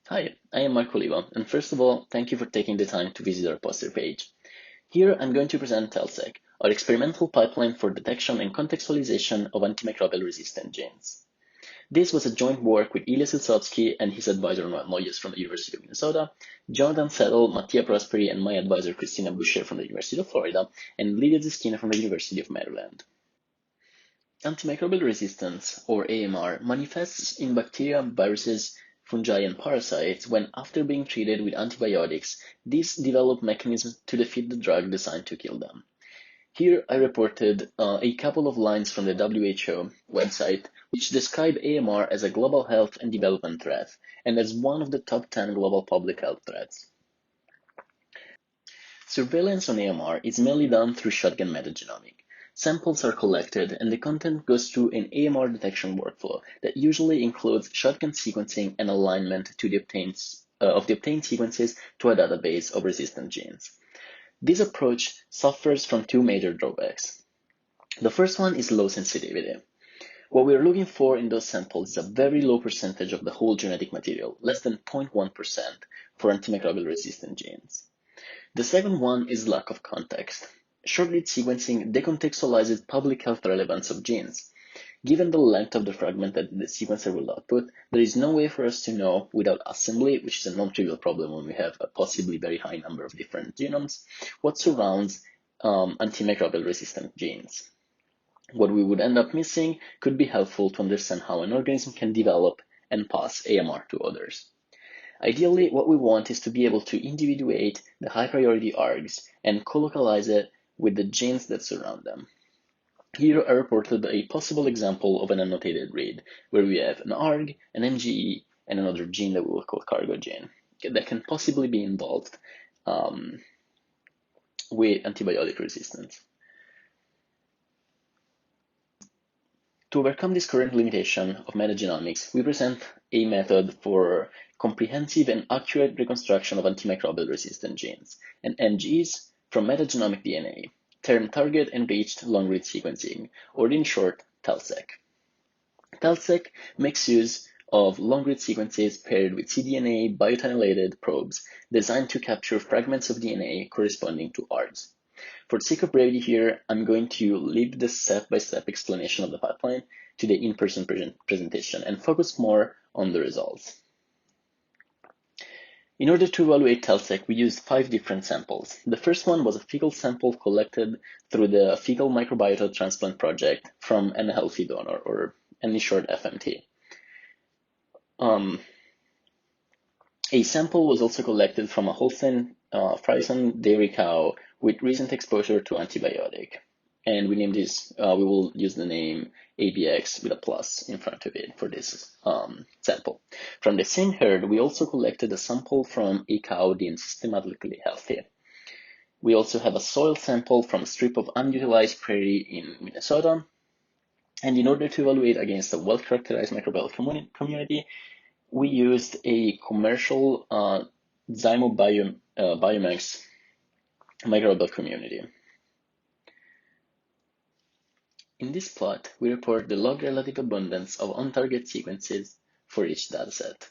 Hi, I am Oliva, and first of all, thank you for taking the time to visit our poster page. Here, I'm going to present TELSeq, our experimental pipeline for detection and contextualization of antimicrobial resistant genes. This was a joint work with Ilya Silsovsky and his advisor Noel Moyes from the University of Minnesota, Jonathan Settle, Mattia Prosperi, and my advisor Christina Boucher from the University of Florida, and Lydia Ziskina from the University of Maryland. Antimicrobial resistance, or AMR, manifests in bacteria, viruses, fungi, and parasites when, after being treated with antibiotics, these develop mechanisms to defeat the drug designed to kill them. Here I reported a couple of lines from the WHO website which describe AMR as a global health and development threat and as one of the top 10 global public health threats. Surveillance on AMR is mainly done through shotgun metagenomic. Samples are collected and the content goes through an AMR detection workflow that usually includes shotgun sequencing and alignment of the obtained sequences to a database of resistant genes. This approach suffers from two major drawbacks. The first one is low sensitivity. What we are looking for in those samples is a very low percentage of the whole genetic material, less than 0.1% for antimicrobial resistant genes. The second one is lack of context. Short-read sequencing decontextualizes public health relevance of genes. Given the length of the fragment that the sequencer will output, there is no way for us to know without assembly, which is a non-trivial problem when we have a possibly very high number of different genomes, what surrounds antimicrobial resistant genes. What we would end up missing could be helpful to understand how an organism can develop and pass AMR to others. Ideally, what we want is to be able to individuate the high-priority ARGs and colocalize it with the genes that surround them. Here I reported a possible example of an annotated read, where we have an ARG, an MGE, and another gene that we will call cargo gene that can possibly be involved with antibiotic resistance. To overcome this current limitation of metagenomics, we present a method for comprehensive and accurate reconstruction of antimicrobial resistant genes, and MGs from metagenomic DNA, termed target-enriched long-read sequencing, or in short, TELSeq. TELSeq makes use of long-read sequences paired with cDNA biotinylated probes designed to capture fragments of DNA corresponding to ARGs. For the sake of brevity here, I'm going to leave the step-by-step explanation of the pipeline to the in-person presentation and focus more on the results. In order to evaluate TELSeq, we used 5 different samples. The first one was a fecal sample collected through the Fecal Microbiota Transplant Project from an healthy donor, or in short, FMT. A sample was also collected from a Holstein Friesian dairy cow with recent exposure to antibiotic. And we named this, we will use the name ABX with a plus in front of it for this sample. From the same herd, we also collected a sample from a cow deemed systematically healthy. We also have a soil sample from a strip of unutilized prairie in Minnesota. And in order to evaluate against a well-characterized microbial community, we used a commercial Biomex microbial community. In this plot, we report the log relative abundance of on-target sequences for each dataset.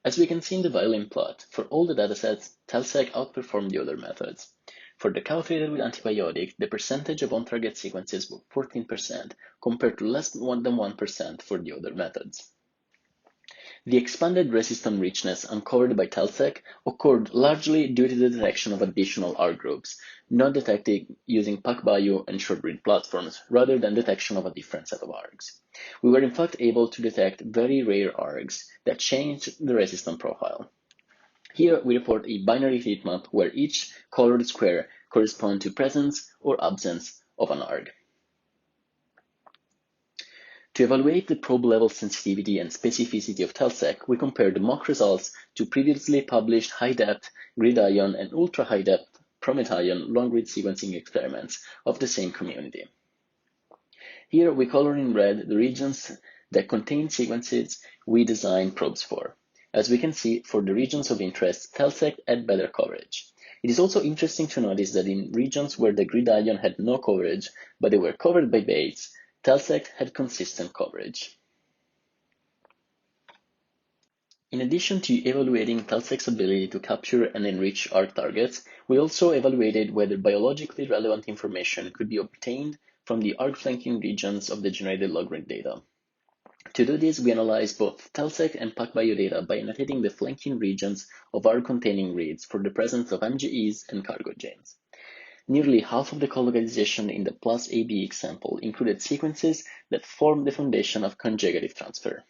As we can see in the violin plot, for all the datasets, TELSeq outperformed the other methods. For the cow treated with antibiotics, the percentage of on-target sequences was 14% compared to less than 1% for the other methods. The expanded resistant richness uncovered by TELSeq occurred largely due to the detection of additional R groups, not detected using PacBio and short-read platforms, rather than detection of a different set of ARGs. We were in fact able to detect very rare ARGs that changed the resistant profile. Here we report a binary heat map where each colored square corresponds to presence or absence of an ARG. To evaluate the probe-level sensitivity and specificity of TELSeq, we compared the mock results to previously published high-depth GridION and ultra-high-depth PromethION long-read sequencing experiments of the same community. Here we color in red the regions that contain sequences we designed probes for. As we can see, for the regions of interest, TELSeq had better coverage. It is also interesting to notice that in regions where the GridION had no coverage, but they were covered by baits, TELSeq had consistent coverage. In addition to evaluating TELSeq's ability to capture and enrich ARG targets, we also evaluated whether biologically relevant information could be obtained from the ARG flanking regions of the generated log-rank data. To do this, we analyzed both TELSeq and PacBio data by annotating the flanking regions of ARG-containing reads for the presence of MGEs and cargo genes. Nearly half of the colocalization in the plus ABX sample included sequences that form the foundation of conjugative transfer.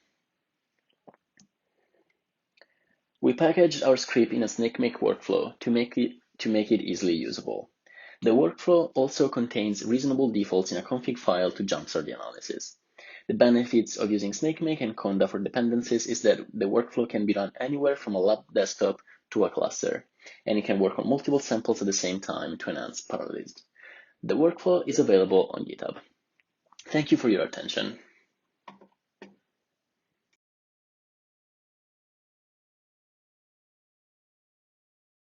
We packaged our script in a SNCMake workflow to make it easily usable. The workflow also contains reasonable defaults in a config file to jumpstart the analysis. The benefits of using SNCMake and Conda for dependencies is that the workflow can be run anywhere from a lab desktop to a cluster, and it can work on multiple samples at the same time to enhance parallelism. The workflow is available on GitHub. Thank you for your attention.